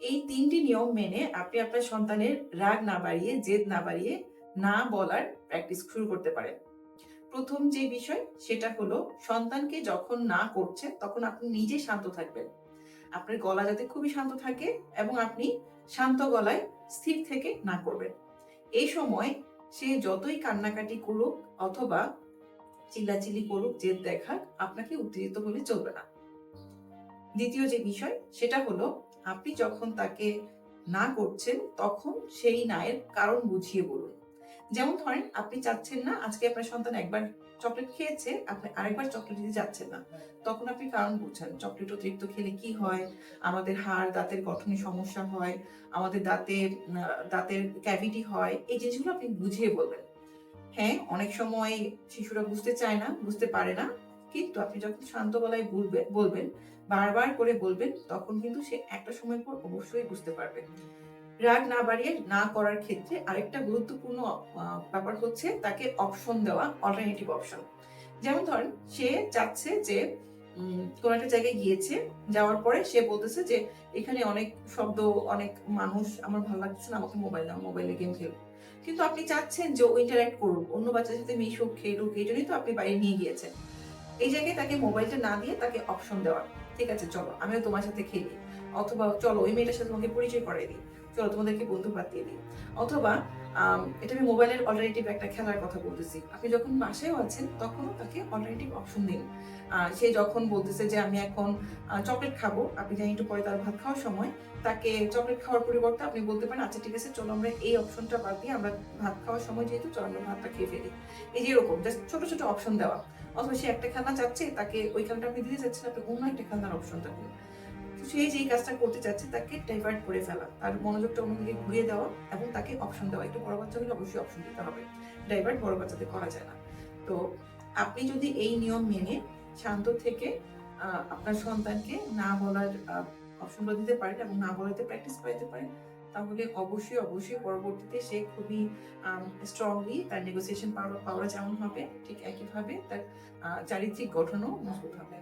এই ৩টি নিয়ম মেনে আপনি আপনার সন্তানের রাগ না বাড়িয়ে, জেদ না বাড়িয়ে, না বলার প্র্যাকটিস শুরু করতে পারেন। ১ম যে বিষয় সেটা হলো সন্তানকে যখন না করছেন তখন আপনি নিজে শান্ত থাকবেন। আপনার গলা যাতে খুবই শান্ত থাকে এবং আপনি শান্ত গলায় স্থির থেকে না করবেন। এই সময় সে যতই কান্নাকাটি করুক অথবা চিল্লাচিল্লি করুক, জেদ দেখাক, আপনাকে উত্তেজিত হলে চলবে না। ২য় যে বিষয় সেটা হলো আপনি যখন তাকে না করছেন তখন সেই না এর কারণ বুঝিয়ে বলুন। যেমন ধরেন আপনি চাচ্ছেন না আজকে আপনার সন্তান একবার চকলেট খেয়েছে, আপনি আরেকবার চকলেট দিতে যাচ্ছেন না। তখন আপনি কারণ বুঝছেন। চকলেট অতিরিক্ত খেলে কি হয়? আমাদের হাড়, দাঁতের গঠনে সমস্যা হয়, আমাদের দাঁতের ক্যাভিটি হয়। এই জিনিসগুলো আপনি বুঝিয়ে বলবেন। হ্যাঁ, অনেক সময় শিশুরা বুঝতে চায় না, বুঝতে পারে না। কিন্তু আপনি যখন শান্ত গলায় বলবেন, বারবার করে বলবেন, তখন কিন্তু সে একটা সময় পর অবশ্যই বুঝতে পারবে। রাগ না বাড়িয়ে না করার ক্ষেত্রে আরেকটা গুরুত্বপূর্ণ ব্যাপার হচ্ছে তাকে অপশন দেওয়া, অল্টারনেটিভ অপশন। যেমন ধরেন সে চাচ্ছে যে কোন একটা জায়গায় গিয়েছে, যাওয়ার পরে সে বলতেছে যে, "এখানে অনেক শব্দ, অনেক মানুষ, আমার ভালো লাগতেছে না, আমাকে মোবাইল দাও, মোবাইলে গেম খেলবো।" কিন্তু আপনি চাচ্ছেন যে ও ইন্টারেক্ট করুক, অন্য বাচ্চাদের সাথে মিশুক, খেলুক, এইজন্যই তো আপনি বাইরে নিয়ে গিয়েছেন। এই জায়গায় তাকে মোবাইলটা না দিয়ে তাকে অপশন দেওয়া। ঠিক আছে চলো, আমিও তোমার সাথে খেলি। অথবা চলো ওই মেয়েটার সাথে তোমাকে পরিচয় করাই দিই। চলো তোমাদেরকে বন্ধু বাতিয়ে দিই। অথবা এটা আমি মোবাইলের অল্টারনেটিভ একটা খেলার কথা বলতেছি। আপনি যখন বাসায়ও আছেন তখনও তাকে অল্টারনেটিভ অপশন দিন। সে যখন বলতেছে যে আমি এখন চকলেট খাবো, আপনি জানেন একটু পরে তার ভাত খাওয়ার সময় তাকে চকলেট খাওয়ার পরিবর্তে আপনি বলতে পারেন, আচ্ছা ঠিক আছে চলো আমরা এই অপশনটা বাদ দিয়ে আমরা ভাত খাওয়ার সময় যেহেতু চলো আমরা ভাতটা খেয়ে ফেলি। এই যে এরকম জাস্ট ছোট, ছোট অপশন দেওয়া। অথবা সে একটা খেলনা চাচ্ছে, তাকে ওই খেলনাটা আপনি দিতে চাচ্ছেন, আপনি অন্য একটা খেলনার অপশনটা দিন। তো সে যেই কাজটা করতে চাচ্ছে তাকে ডাইভার্ট করে ফেলা। তার মনোযোগটা অন্যদিকে ঘুরিয়ে দেওয়া এবং তাকে অপশন দেওয়া। একটু বড় বাচ্চা হলে অবশ্যই অপশন দিতে হবে। ডাইভার্ট বড় বাচ্চাদের করা যায় না। তো আপনি যদি এই নিয়ম মেনে শান্ত থেকে আপনার সন্তানকে না বলার অপশনটা দিতে পারেন এবং না বলাতে প্র্যাকটিস করাইতে পারেন, তাহলে অবশ্যই, অবশ্যই পরবর্তীতে সে খুবই স্ট্রংলি তার নেগোসিয়েশন পাওয়ার যেমন হবে, ঠিক একইভাবে তার চারিত্রিক গঠনও মজবুত হবে।